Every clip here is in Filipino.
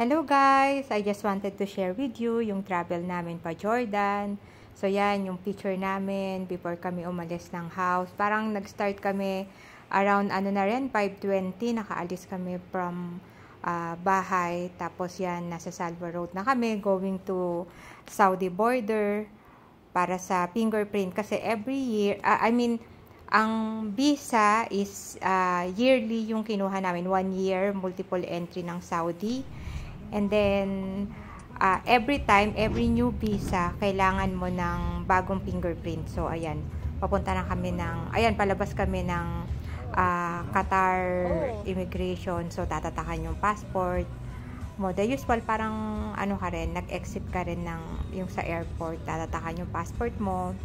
Hello guys! I just wanted to share with you yung travel namin pa Jordan. So yan, yung picture namin before kami umalis ng house. Parang nag-start kami around 5:20, nakaalis kami from bahay. Tapos yan, nasa Salva Road na kami, going to Saudi border para sa fingerprint. Kasi every year, ang visa is yearly yung kinuha namin. 1 year, multiple entry ng Saudi. And then, every new visa, kailangan mo ng bagong fingerprint. So, ayan, papunta na kami palabas kami ng Qatar immigration. So, tatatakan yung passport mo. The usual, parang, nag-exit ka rin yung sa airport. Tatatakan yung passport mo.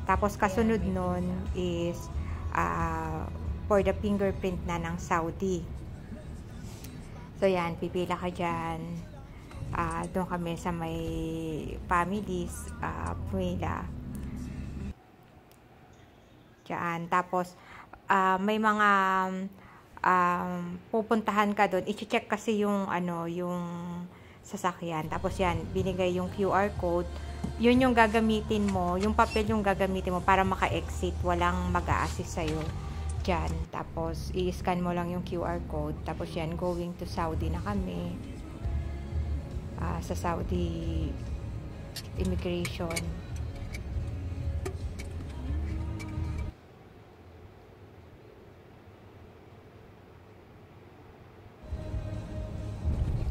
Tapos, kasunod nun is, for the fingerprint na ng Saudi. So, yan, pipila ka dyan. Doon kami sa may families, pumila. Diyan. Tapos, may mga pupuntahan ka doon. I-check kasi yung sasakyan. Tapos, yan, binigay yung QR code. Yun yung gagamitin mo. Yung papel yung gagamitin mo para maka-exit. Walang mag-a-assist sa'yo. Dyan. Tapos, i-scan mo lang yung QR code. Tapos yan, going to Saudi na kami. Sa Saudi immigration.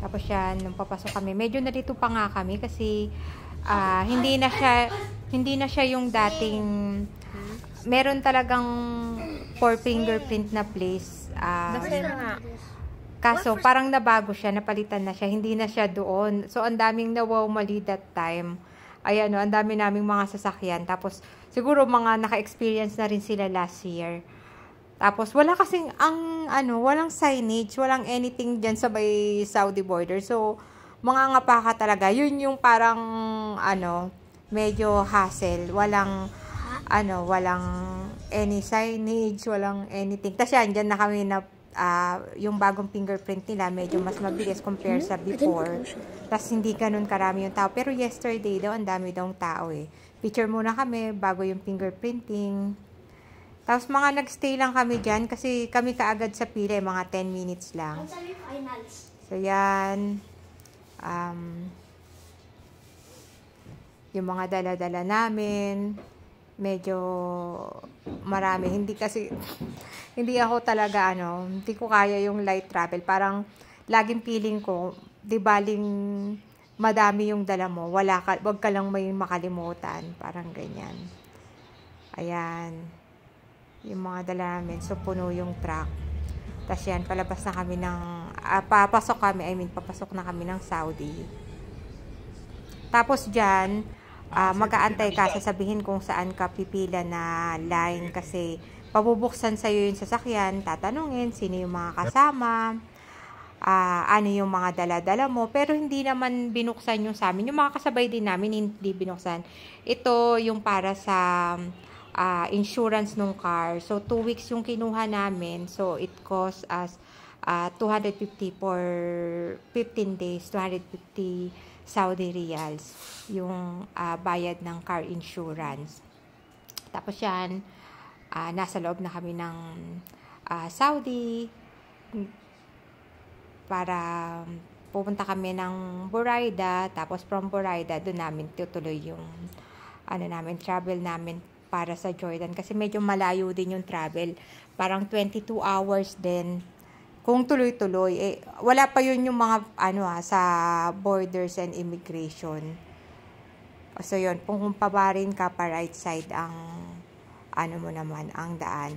Tapos yan, nung papasok kami, medyo nalito pa nga kami kasi hindi na siya yung dating meron talagang for fingerprint na place. Kaso, parang nabago siya, napalitan na siya, hindi na siya doon. So, ang daming nawaw mali that time. Ayan, ang dami naming mga sasakyan. Tapos, siguro mga naka-experience na rin sila last year. Tapos, wala kasing, walang signage, walang anything dyan sa may Saudi border. So, mga ngapa ka talaga. Yun yung parang, medyo hassle. Walang any signage, walang anything. Tapos yan, dyan na kami na, yung bagong fingerprint nila, medyo mas mabilis compare sa before. Tapos hindi ganun karami yung tao. Pero yesterday daw, ang dami daw tao eh. Picture muna kami, bago yung fingerprinting. Tapos mga nagstay lang kami dyan, kasi kami kaagad sa pila, mga 10 minutes lang. So yan, yung mga dala-dala namin, medyo marami. Hindi ako talaga, hindi ko kaya yung light travel. Parang, laging feeling ko, di baling madami yung dala mo. Wag ka lang may makalimutan. Parang ganyan. Ayan. Yung mga dala namin. So, puno yung truck. Tapos yan, papasok na kami ng Saudi. Tapos dyan, mag-aantay ka, sasabihin kung saan ka pipila na line kasi pabubuksan sa'yo yung sasakyan, tatanungin sino yung mga kasama, ano yung mga dala-dala mo, pero hindi naman binuksan yung sa amin. Yung mga kasabay din namin, hindi binuksan. Ito yung para sa insurance ng car. So, 2 weeks yung kinuha namin. So, it cost us 250 for 15 days, 250 Saudi Riyals, yung bayad ng car insurance. Tapos yan, nasa loob na kami ng Saudi para pupunta kami ng Buraida. Tapos from Buraida, doon namin tutuloy yung travel namin para sa Jordan. Kasi medyo malayo din yung travel. Parang 22 hours din. Kung tuloy-tuloy, wala pa yun yung mga, sa borders and immigration. So, yun, kung pabarin ka pa right side ang, ang daan.